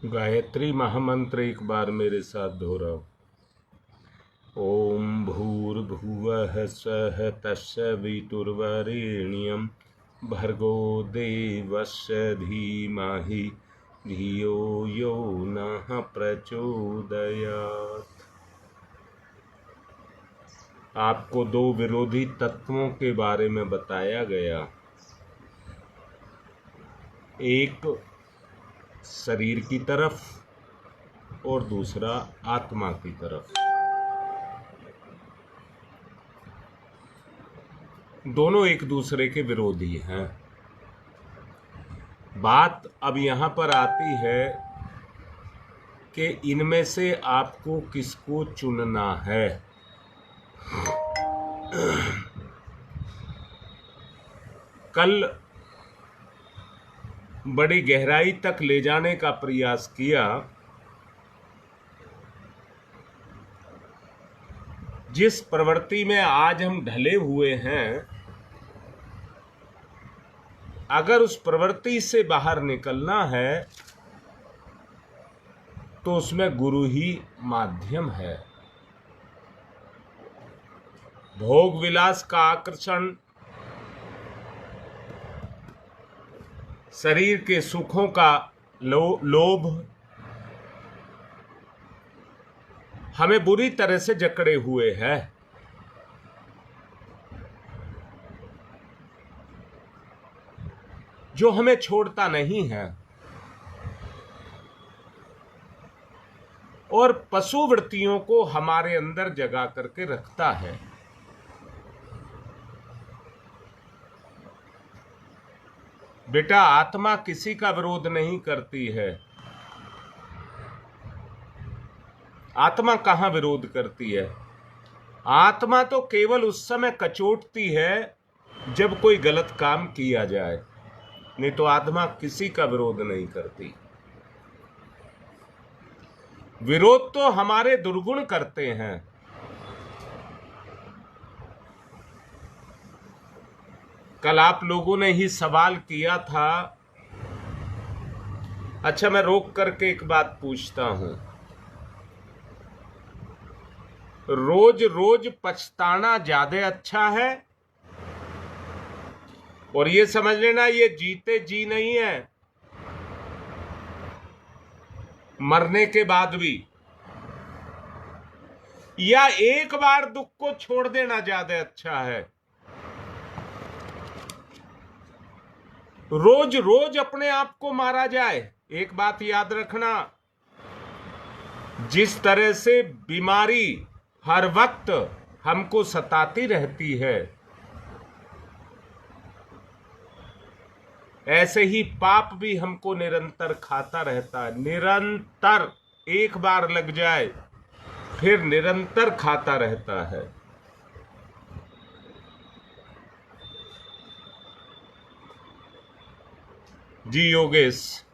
गायत्री महामंत्र एक बार मेरे साथ दोहराओ। ओम भूर्भुवः स्वः तत्सवितुर्वरेण्यं भर्गो देवस्य धीमहि धियो यो नः प्रचोदयात्। आपको दो विरोधी तत्वों के बारे में बताया गया। एक शरीर की तरफ और दूसरा आत्मा की तरफ। दोनों एक दूसरे के विरोधी हैं। बात अब यहां पर आती है कि इनमें से आपको किसको चुनना है। कल बड़ी गहराई तक ले जाने का प्रयास किया। जिस प्रवृत्ति में आज हम ढले हुए हैं, अगर उस प्रवृत्ति से बाहर निकलना है तो उसमें गुरु ही माध्यम है। भोग विलास का आकर्षण, शरीर के सुखों का लोभ हमें बुरी तरह से जकड़े हुए है। जो हमें छोड़ता नहीं है और पशु वृत्तियों को हमारे अंदर जगा करके रखता है। बेटा, आत्मा किसी का विरोध नहीं करती है। आत्मा कहां विरोध करती है? आत्मा तो केवल उस समय कचोटती है जब कोई गलत काम किया जाए, नहीं तो आत्मा किसी का विरोध नहीं करती। विरोध तो हमारे दुर्गुण करते हैं। कल आप लोगों ने ही सवाल किया था। अच्छा, मैं रोक करके एक बात पूछता हूं। रोज रोज पछताना ज्यादा अच्छा है? और ये समझ लेना, ये जीते जी नहीं है, मरने के बाद भी। या एक बार दुख को छोड़ देना ज्यादा अच्छा है? रोज रोज अपने आप को मारा जाए? एक बात याद रखना, जिस तरह से बीमारी हर वक्त हमको सताती रहती है, ऐसे ही पाप भी हमको निरंतर खाता रहता है। निरंतर, एक बार लग जाए फिर निरंतर खाता रहता है। जी योगेश,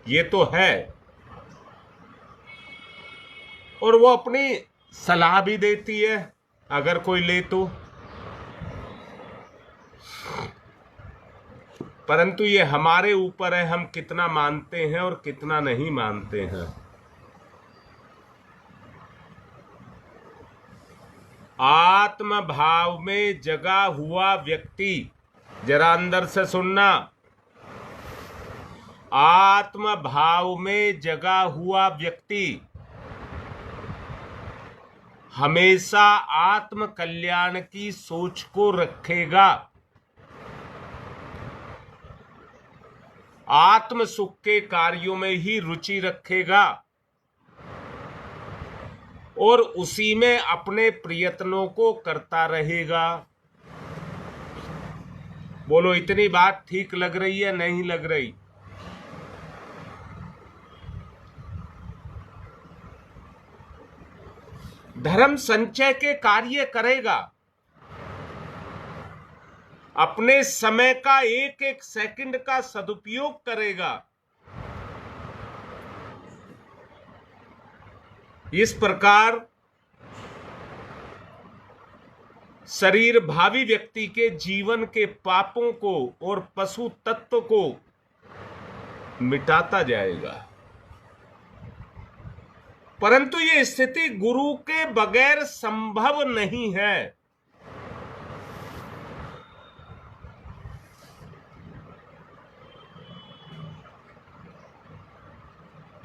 ये तो है। और वो अपनी सलाह भी देती है अगर कोई ले तो। परंतु ये हमारे ऊपर है, हम कितना मानते हैं और कितना नहीं मानते हैं। आत्म भाव में जगा हुआ व्यक्ति, जरा अंदर से सुनना, आत्म भाव में जगा हुआ व्यक्ति हमेशा आत्म कल्याण की सोच को रखेगा। आत्म सुख के कार्यों में ही रुचि रखेगा और उसी में अपने प्रयत्नों को करता रहेगा। बोलो, इतनी बात ठीक लग रही है? नहीं लग रही? धर्म संचय के कार्य करेगा। अपने समय का एक एक सेकंड का सदुपयोग करेगा। इस प्रकार शरीर भावी व्यक्ति के जीवन के पापों को और पशु तत्व को मिटाता जाएगा। परंतु ये स्थिति गुरु के बगैर संभव नहीं है।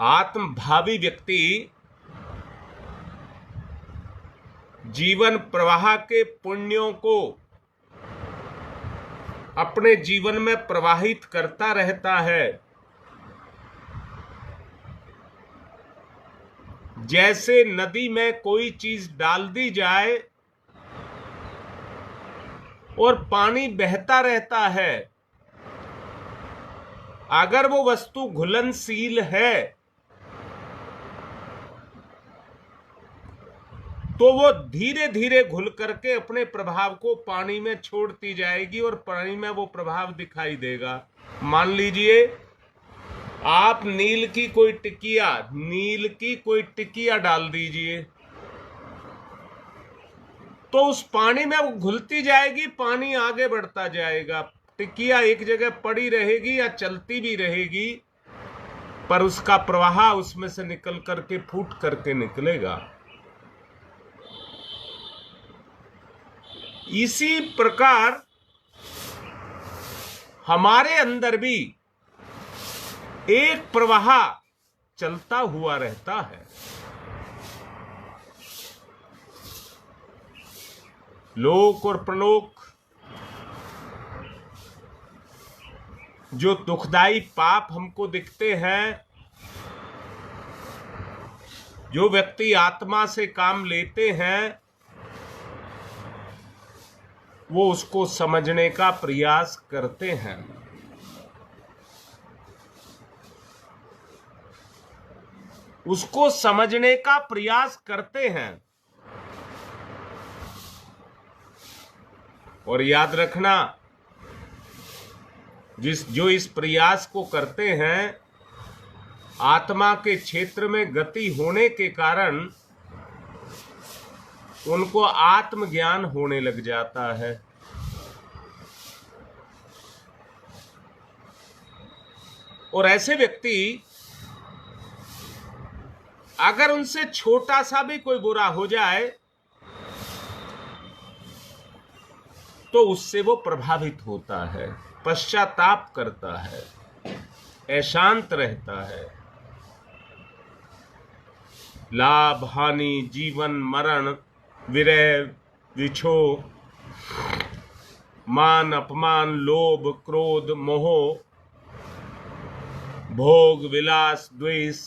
आत्मभावी व्यक्ति जीवन प्रवाह के पुण्यों को अपने जीवन में प्रवाहित करता रहता है। जैसे नदी में कोई चीज डाल दी जाए और पानी बहता रहता है, अगर वो वस्तु घुलनशील है तो वो धीरे धीरे घुल करके अपने प्रभाव को पानी में छोड़ती जाएगी और पानी में वो प्रभाव दिखाई देगा। मान लीजिए आप नील की कोई टिकिया डाल दीजिए, तो उस पानी में वो घुलती जाएगी, पानी आगे बढ़ता जाएगा। टिकिया एक जगह पड़ी रहेगी या चलती भी रहेगी, पर उसका प्रवाह उसमें से निकल करके फूट करके निकलेगा। इसी प्रकार हमारे अंदर भी एक प्रवाह चलता हुआ रहता है। लोक और प्रलोक, जो दुखदाई पाप हमको दिखते हैं, जो व्यक्ति आत्मा से काम लेते हैं, वो उसको समझने का प्रयास करते हैं। उसको समझने का प्रयास करते हैं। और याद रखना, जो इस प्रयास को करते हैं, आत्मा के क्षेत्र में गति होने के कारण उनको आत्मज्ञान होने लग जाता है। और ऐसे व्यक्ति, अगर उनसे छोटा सा भी कोई बुरा हो जाए तो उससे वो प्रभावित होता है, पश्चाताप करता है, अशांत रहता है। लाभ हानि, जीवन मरण, विरह विछोह, मान अपमान, लोभ क्रोध मोह, भोग विलास द्वेष,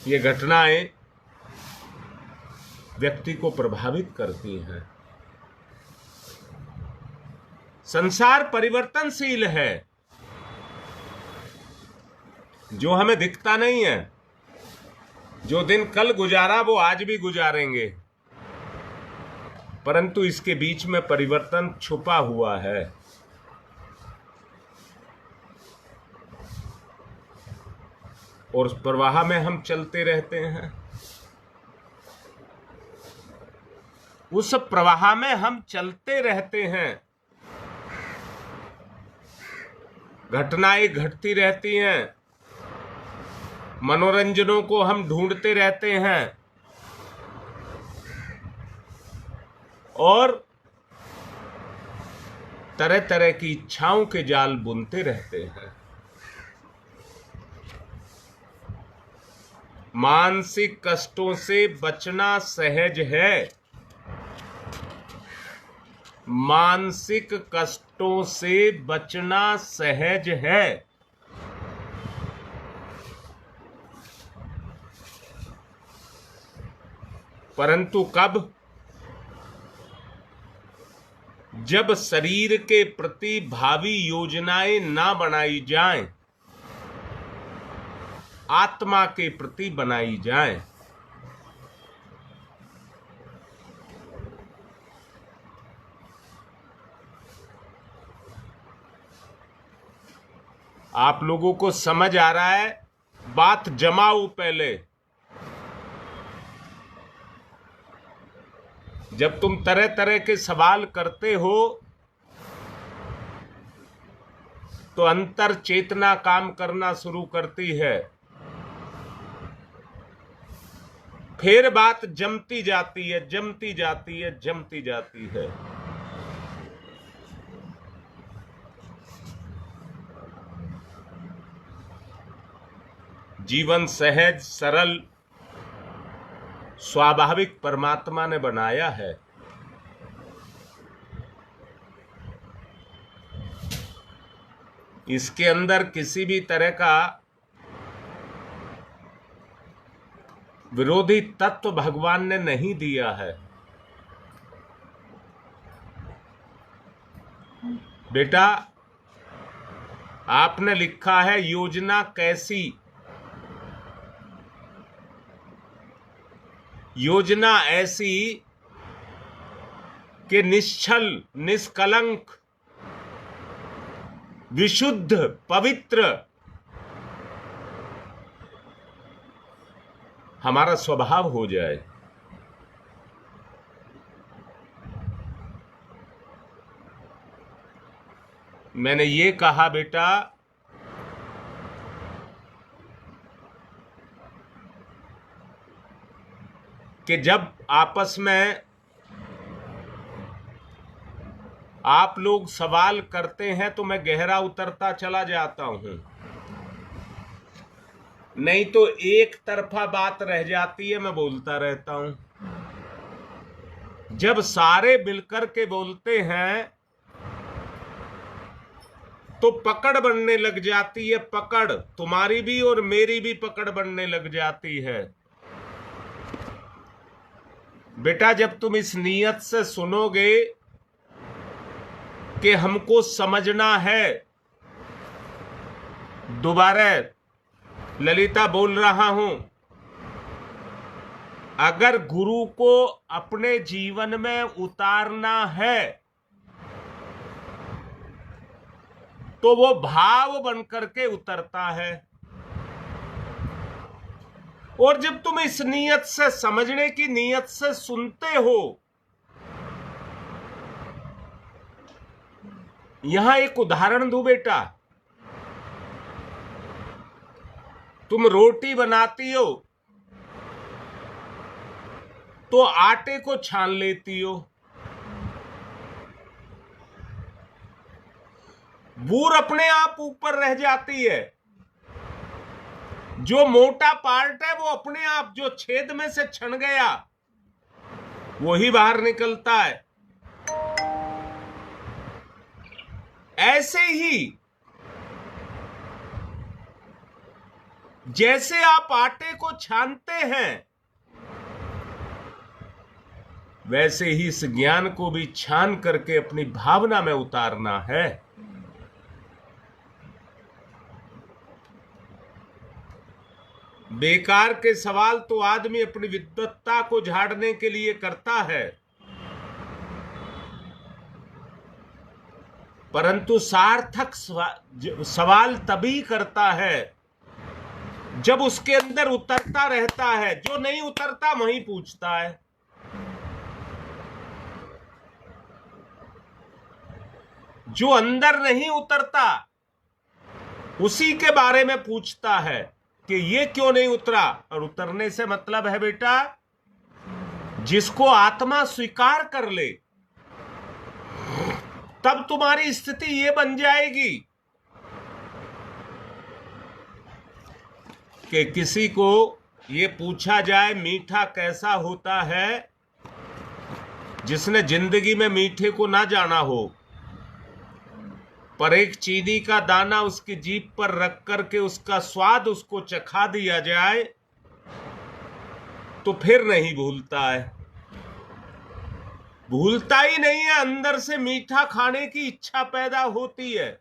ये घटनाएं व्यक्ति को प्रभावित करती हैं। संसार परिवर्तनशील है। जो हमें दिखता नहीं है, जो दिन कल गुजारा वो आज भी गुजारेंगे, परंतु इसके बीच में परिवर्तन छुपा हुआ है। और उस प्रवाह में हम चलते रहते हैं। उस प्रवाह में हम चलते रहते हैं। घटनाएं घटती रहती हैं, मनोरंजनों को हम ढूंढते रहते हैं और तरह तरह की इच्छाओं के जाल बुनते रहते हैं। मानसिक कष्टों से बचना सहज है। मानसिक कष्टों से बचना सहज है। परंतु कब? जब शरीर के प्रति भावी योजनाएं ना बनाई जाएं, आत्मा के प्रति बनाई जाएं। आप लोगों को समझ आ रहा है? बात जमाओ पहले। जब तुम तरह तरह के सवाल करते हो तो अंतर चेतना काम करना शुरू करती है। फिर बात जमती जाती है, जमती जाती है, जमती जाती है। जीवन सहज, सरल, स्वाभाविक परमात्मा ने बनाया है। इसके अंदर किसी भी तरह का विरोधी तत्व भगवान ने नहीं दिया है। बेटा, आपने लिखा है योजना कैसी? योजना ऐसी कि निश्चल, निष्कलंक, विशुद्ध, पवित्र हमारा स्वभाव हो जाए। मैंने ये कहा बेटा कि जब आपस में आप लोग सवाल करते हैं तो मैं गहरा उतरता चला जाता हूं, नहीं तो एक तरफा बात रह जाती है, मैं बोलता रहता हूं। जब सारे मिलकर के बोलते हैं तो पकड़ बनने लग जाती है, पकड़ तुम्हारी भी और मेरी भी पकड़ बनने लग जाती है। बेटा, जब तुम इस नीयत से सुनोगे कि हमको समझना है, दोबारा ललिता बोल रहा हूं, अगर गुरु को अपने जीवन में उतारना है तो वो भाव बनकर के उतरता है। और जब तुम इस नीयत से, समझने की नीयत से सुनते हो, यहां एक उदाहरण दूं बेटा, तुम रोटी बनाती हो तो आटे को छान लेती हो, बूर अपने आप ऊपर रह जाती है, जो मोटा पार्ट है वो अपने आप, जो छेद में से छन गया वही बाहर निकलता है। ऐसे ही जैसे आप आटे को छानते हैं, वैसे ही इस ज्ञान को भी छान करके अपनी भावना में उतारना है। बेकार के सवाल तो आदमी अपनी विद्वत्ता को झाड़ने के लिए करता है, परंतु सार्थक सवाल तभी करता है जब उसके अंदर उतरता रहता है। जो नहीं उतरता वहीं पूछता है। जो अंदर नहीं उतरता उसी के बारे में पूछता है कि ये क्यों नहीं उतरा। और उतरने से मतलब है बेटा, जिसको आत्मा स्वीकार कर ले, तब तुम्हारी स्थिति ये बन जाएगी कि किसी को ये पूछा जाए मीठा कैसा होता है, जिसने जिंदगी में मीठे को ना जाना हो, पर एक चीनी का दाना उसकी जीभ पर रख करके उसका स्वाद उसको चखा दिया जाए तो फिर नहीं भूलता है। भूलता ही नहीं है, अंदर से मीठा खाने की इच्छा पैदा होती है।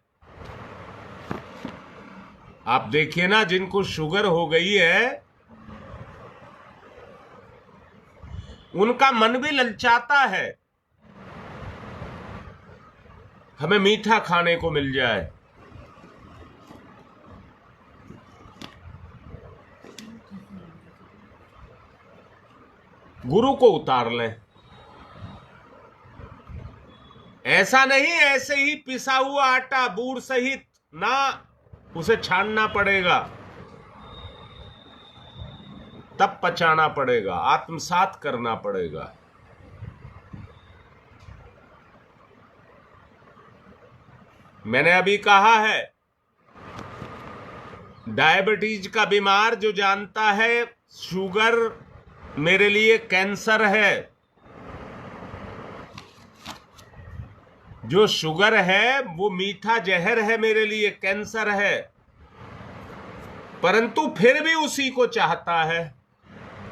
आप देखिए ना, जिनको शुगर हो गई है उनका मन भी ललचाता है, हमें मीठा खाने को मिल जाए। गुरु को उतार लें। ऐसा नहीं ऐसे ही पिसा हुआ आटा बूर सहित ना, उसे छानना पड़ेगा, तब पचाना पड़ेगा, आत्मसात करना पड़ेगा। मैंने अभी कहा है, डायबिटीज का बीमार जो जानता है शुगर मेरे लिए कैंसर है, जो शुगर है वो मीठा जहर है, मेरे लिए कैंसर है, परंतु फिर भी उसी को चाहता है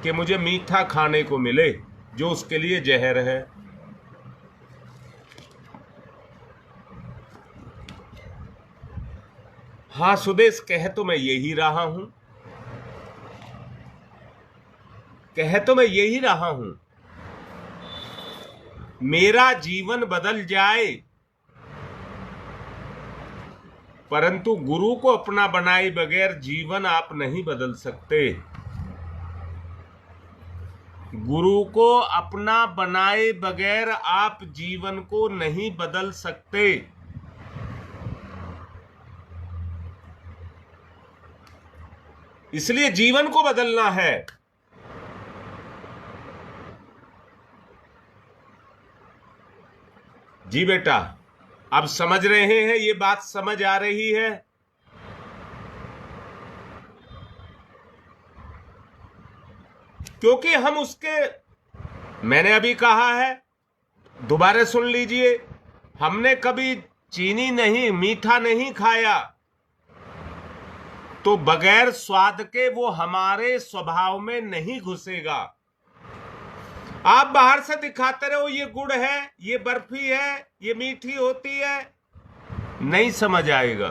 कि मुझे मीठा खाने को मिले जो उसके लिए जहर है। हाँ सुदेश, कह तो मैं यही रहा हूं, कह तो मैं यही रहा हूं, मेरा जीवन बदल जाए, परंतु गुरु को अपना बनाए बगैर जीवन आप नहीं बदल सकते। गुरु को अपना बनाए बगैर आप जीवन को नहीं बदल सकते। इसलिए जीवन को बदलना है। जी बेटा, अब समझ रहे हैं, ये बात समझ आ रही है? क्योंकि हम उसके, मैंने अभी कहा है, दोबारा सुन लीजिए, हमने कभी चीनी नहीं, मीठा नहीं खाया, तो बगैर स्वाद के वो हमारे स्वभाव में नहीं घुसेगा। आप बाहर से दिखाते रहो ये गुड़ है, ये बर्फी है, ये मीठी होती है, नहीं समझ आएगा।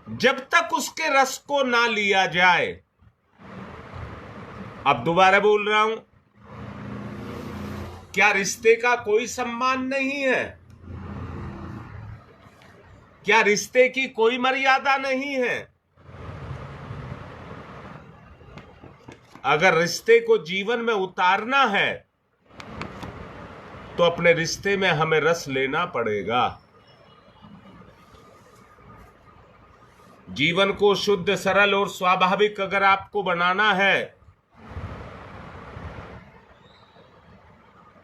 जब तक उसके रस को ना लिया जाए, अब दोबारा बोल रहा हूं, क्या रिश्ते का कोई सम्मान नहीं है? क्या रिश्ते की कोई मर्यादा नहीं है? अगर रिश्ते को जीवन में उतारना है तो अपने रिश्ते में हमें रस लेना पड़ेगा। जीवन को शुद्ध, सरल और स्वाभाविक अगर आपको बनाना है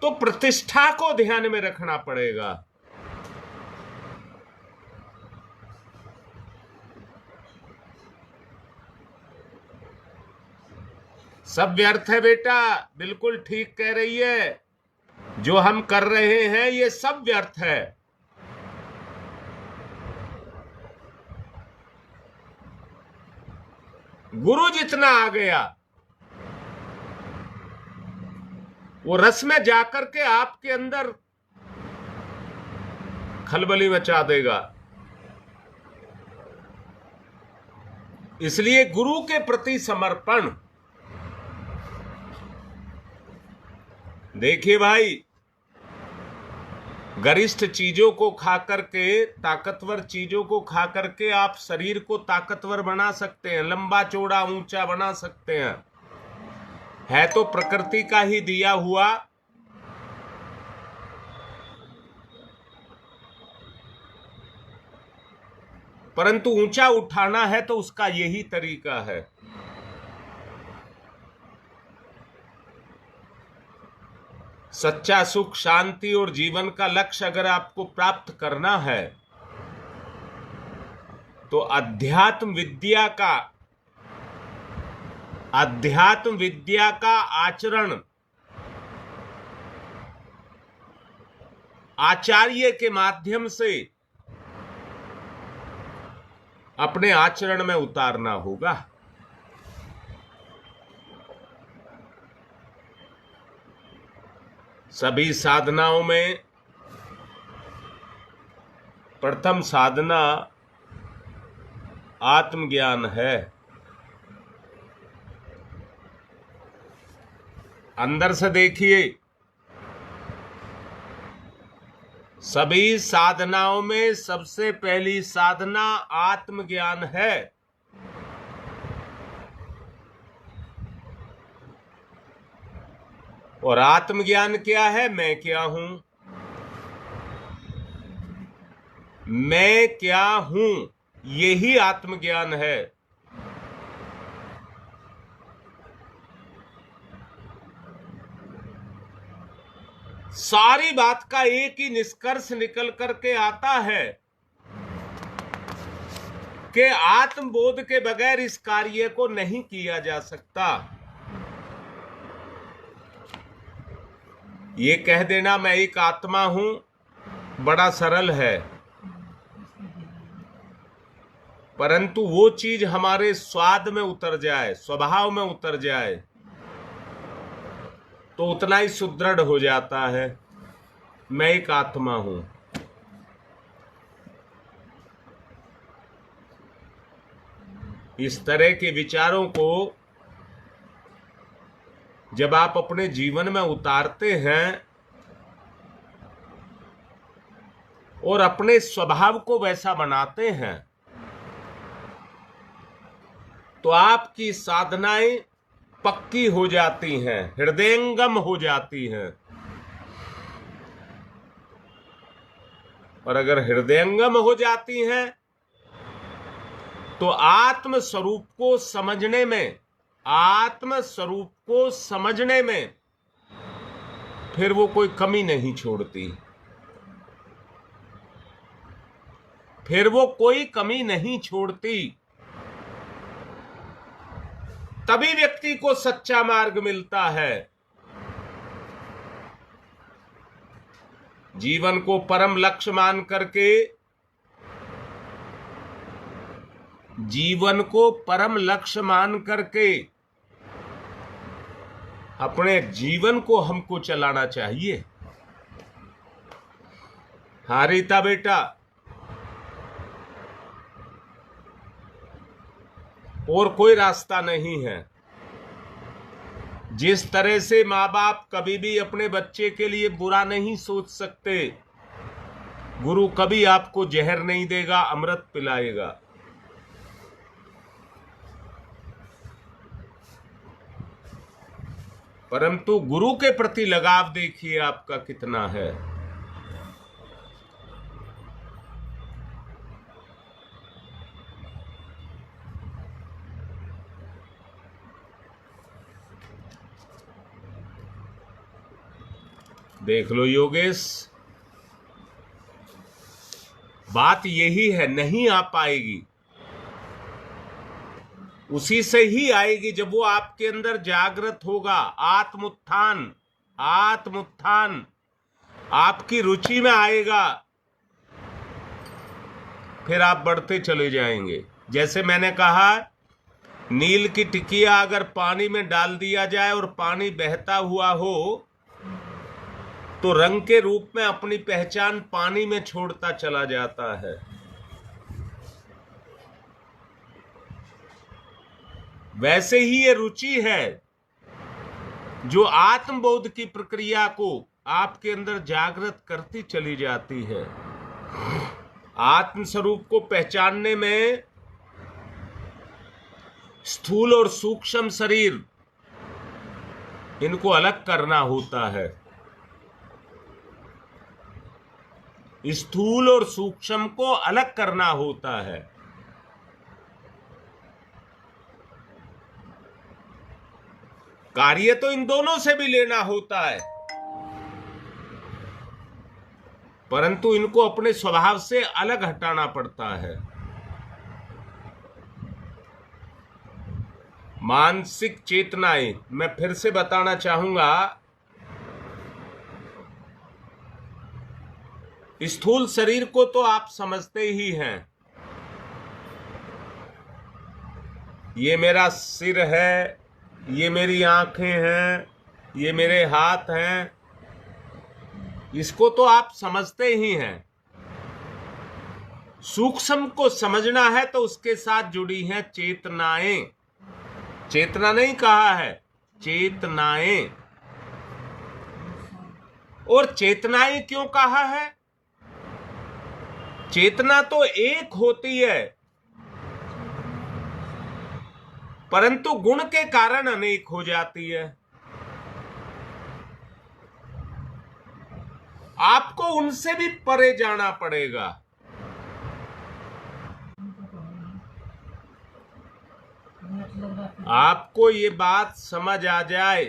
तो प्रतिष्ठा को ध्यान में रखना पड़ेगा। सब व्यर्थ है बेटा, बिल्कुल ठीक कह रही है। जो हम कर रहे हैं ये सब व्यर्थ है। गुरु जितना आ गया वो रस में जाकर के आपके अंदर खलबली मचा देगा। इसलिए गुरु के प्रति समर्पण। देखिए भाई, गरिष्ठ चीजों को खा करके, ताकतवर चीजों को खा करके आप शरीर को ताकतवर बना सकते हैं, लंबा चौड़ा ऊंचा बना सकते हैं, है तो प्रकृति का ही दिया हुआ। परंतु ऊंचा उठाना है तो उसका यही तरीका है। सच्चा सुख, शांति और जीवन का लक्ष्य अगर आपको प्राप्त करना है तो अध्यात्म विद्या का आचरण आचार्य के माध्यम से अपने आचरण में उतारना होगा। सभी साधनाओं में प्रथम साधना आत्मज्ञान है। अंदर से देखिए, सभी साधनाओं में सबसे पहली साधना आत्मज्ञान है। और आत्मज्ञान क्या है? मैं क्या हूं। मैं क्या हूं, यही आत्मज्ञान है। सारी बात का एक ही निष्कर्ष निकल करके आता है कि आत्मबोध के बगैर इस कार्य को नहीं किया जा सकता। ये कह देना मैं एक आत्मा हूं बड़ा सरल है, परंतु वो चीज हमारे स्वाद में उतर जाए, स्वभाव में उतर जाए, तो उतना ही सुदृढ़ हो जाता है। मैं एक आत्मा हूं। इस तरह के विचारों को जब आप अपने जीवन में उतारते हैं और अपने स्वभाव को वैसा बनाते हैं, तो आपकी साधनाएं पक्की हो जाती हैं, हृदयंगम हो जाती हैं। और अगर हृदयंगम हो जाती हैं तो आत्म स्वरूप को समझने में, फिर वो कोई कमी नहीं छोड़ती, फिर वो कोई कमी नहीं छोड़ती। तभी व्यक्ति को सच्चा मार्ग मिलता है। जीवन को परम लक्ष्य मान करके, जीवन को परम लक्ष्य मान करके अपने जीवन को हमको चलाना चाहिए। हाँ रीता बेटा, और कोई रास्ता नहीं है। जिस तरह से माँ बाप कभी भी अपने बच्चे के लिए बुरा नहीं सोच सकते, गुरु कभी आपको जहर नहीं देगा, अमृत पिलाएगा। परंतु गुरु के प्रति लगाव देखिए आपका कितना है। देख लो योगेश, बात यही है, नहीं आ पाएगी। उसी से ही आएगी जब वो आपके अंदर जागृत होगा। आत्मोत्थान, आत्मोत्थान आपकी रुचि में आएगा, फिर आप बढ़ते चले जाएंगे। जैसे मैंने कहा, नील की टिकिया अगर पानी में डाल दिया जाए और पानी बहता हुआ हो तो रंग के रूप में अपनी पहचान पानी में छोड़ता चला जाता है। वैसे ही ये रुचि है जो आत्मबोध की प्रक्रिया को आपके अंदर जागृत करती चली जाती है। आत्म स्वरूप को पहचानने में स्थूल और सूक्ष्म शरीर, इनको अलग करना होता है। स्थूल और सूक्ष्म को अलग करना होता है। कार्य तो इन दोनों से भी लेना होता है, परंतु इनको अपने स्वभाव से अलग हटाना पड़ता है। मानसिक चेतनाएं, मैं फिर से बताना चाहूंगा, स्थूल शरीर को तो आप समझते ही हैं। ये मेरा सिर है, ये मेरी आंखें हैं, ये मेरे हाथ हैं, इसको तो आप समझते ही हैं। सूक्ष्म को समझना है तो उसके साथ जुड़ी हैं चेतनाएं। चेतना नहीं कहा है, चेतनाएं। और चेतनाएं क्यों कहा है? चेतना तो एक होती है, परंतु गुण के कारण अनेक हो जाती है। आपको उनसे भी परे जाना पड़ेगा। आपको ये बात समझ आ जाए,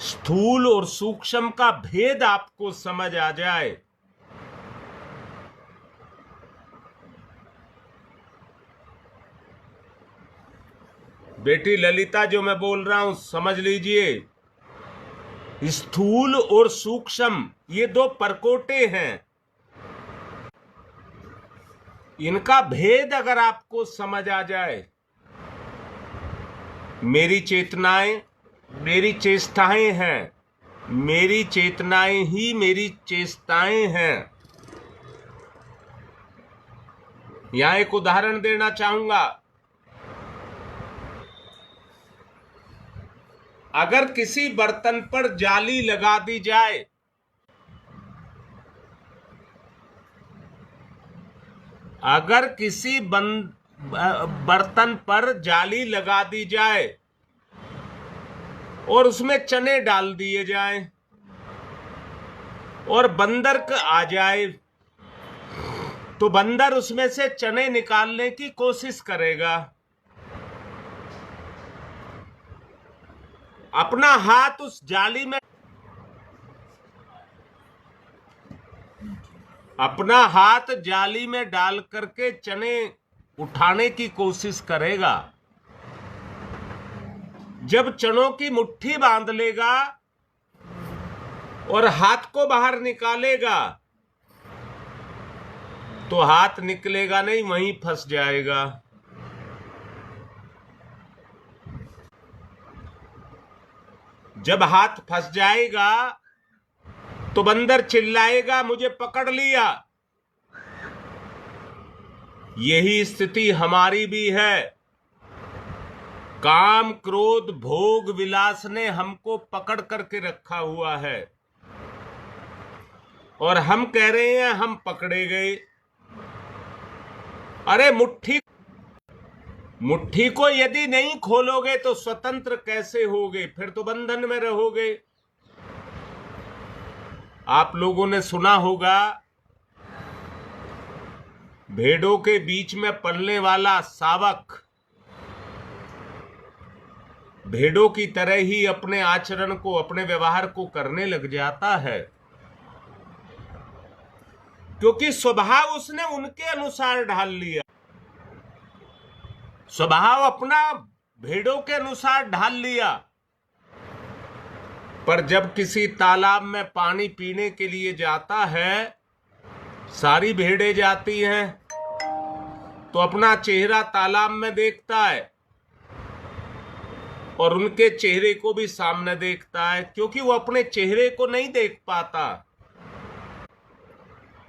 स्थूल और सूक्ष्म का भेद आपको समझ आ जाए, बेटी ललिता जो मैं बोल रहा हूं समझ लीजिए, स्थूल और सूक्ष्म ये दो परकोटे हैं। इनका भेद अगर आपको समझ आ जाए, मेरी चेतनाएं मेरी चेष्टाएं हैं, मेरी चेतनाएं ही मेरी चेष्टाएं हैं। यहां एक उदाहरण देना चाहूंगा। अगर किसी बर्तन पर जाली लगा दी जाए, अगर किसी बर्तन पर जाली लगा दी जाए और उसमें चने डाल दिए जाएं और बंदर आ जाए, तो बंदर उसमें से चने निकालने की कोशिश करेगा। अपना हाथ उस जाली में अपना हाथ जाली में डाल करके चने उठाने की कोशिश करेगा। जब चनों की मुट्ठी बांध लेगा और हाथ को बाहर निकालेगा, तो हाथ निकलेगा नहीं, वहीं फंस जाएगा। जब हाथ फंस जाएगा तो बंदर चिल्लाएगा, मुझे पकड़ लिया। यही स्थिति हमारी भी है। काम, क्रोध, भोग, विलास ने हमको पकड़ करके रखा हुआ है और हम कह रहे हैं हम पकड़े गए। अरे मुट्ठी को यदि नहीं खोलोगे तो स्वतंत्र कैसे होगे? फिर तो बंधन में रहोगे। आप लोगों ने सुना होगा, भेड़ों के बीच में पलने वाला शावक भेड़ों की तरह ही अपने आचरण को, अपने व्यवहार को करने लग जाता है, क्योंकि स्वभाव उसने उनके अनुसार ढाल लिया। स्वभाव अपना भेड़ों के अनुसार ढाल लिया। पर जब किसी तालाब में पानी पीने के लिए जाता है, सारी भेड़ें जाती हैं, तो अपना चेहरा तालाब में देखता है और उनके चेहरे को भी सामने देखता है, क्योंकि वो अपने चेहरे को नहीं देख पाता।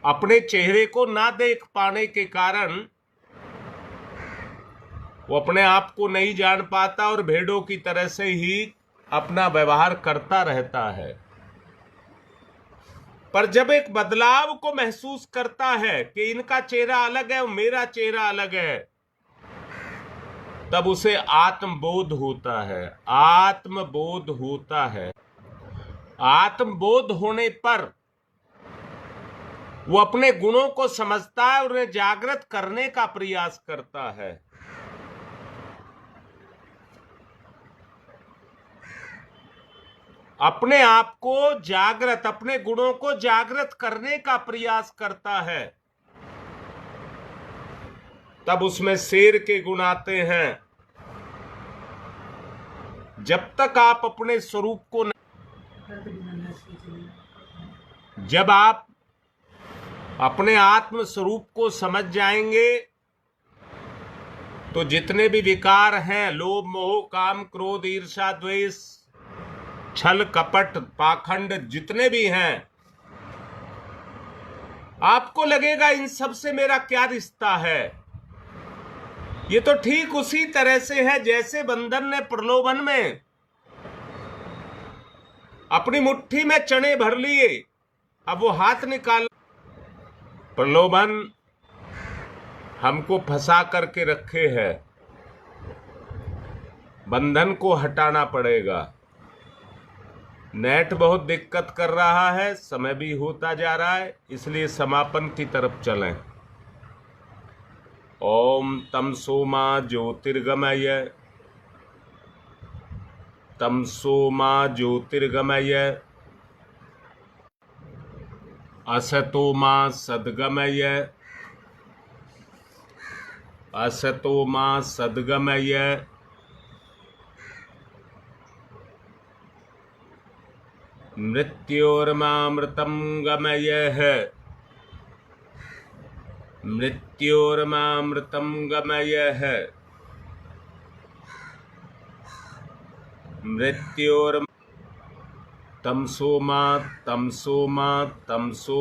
अपने चेहरे को ना देख पाने के कारण वो अपने आप को नहीं जान पाता और भेड़ों की तरह से ही अपना व्यवहार करता रहता है। पर जब एक बदलाव को महसूस करता है कि इनका चेहरा अलग है और मेरा चेहरा अलग है, तब उसे आत्मबोध होता है। आत्मबोध होता है। आत्मबोध होने पर वो अपने गुणों को समझता है और उन्हें जागृत करने का प्रयास करता है। अपने आप को जागृत, अपने गुणों को जागृत करने का प्रयास करता है। तब उसमें शेर के गुण आते हैं। जब तक आप अपने स्वरूप को जब आप अपने आत्म स्वरूप को समझ जाएंगे, तो जितने भी विकार हैं, लोभ, मोह, काम, क्रोध, ईर्ष्या, द्वेष, छल, कपट, पाखंड, जितने भी हैं, आपको लगेगा इन सब से मेरा क्या रिश्ता है। ये तो ठीक उसी तरह से है जैसे बंदर ने प्रलोभन में अपनी मुट्ठी में चने भर लिए, अब वो हाथ निकाल। प्रलोभन हमको फंसा करके रखे है, बंधन को हटाना पड़ेगा। नेट बहुत दिक्कत कर रहा है, समय भी होता जा रहा है, इसलिए समापन की तरफ चलें। ओम तमसो मा ज्योतिर्गमय, तमसो मा ज्योतिर्गमय, असतो मा सद्गमय, असतो मा सद्गमय, मृत्योर्मामृतं गमयः, मृत्योर्मामृतं गमयः, मृत्योर् तमसो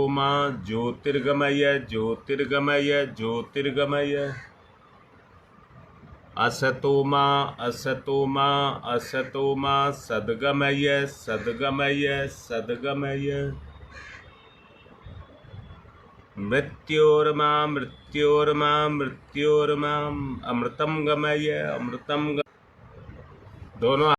मा ज्योतिर्गमय, ज्योतिर्गमय, ज्योतिर्गमय, असतो मा सद्गमय, सद्गमय, सद्गमय, मृत्योर्मा अमृतं गमय, अमृतं दोनों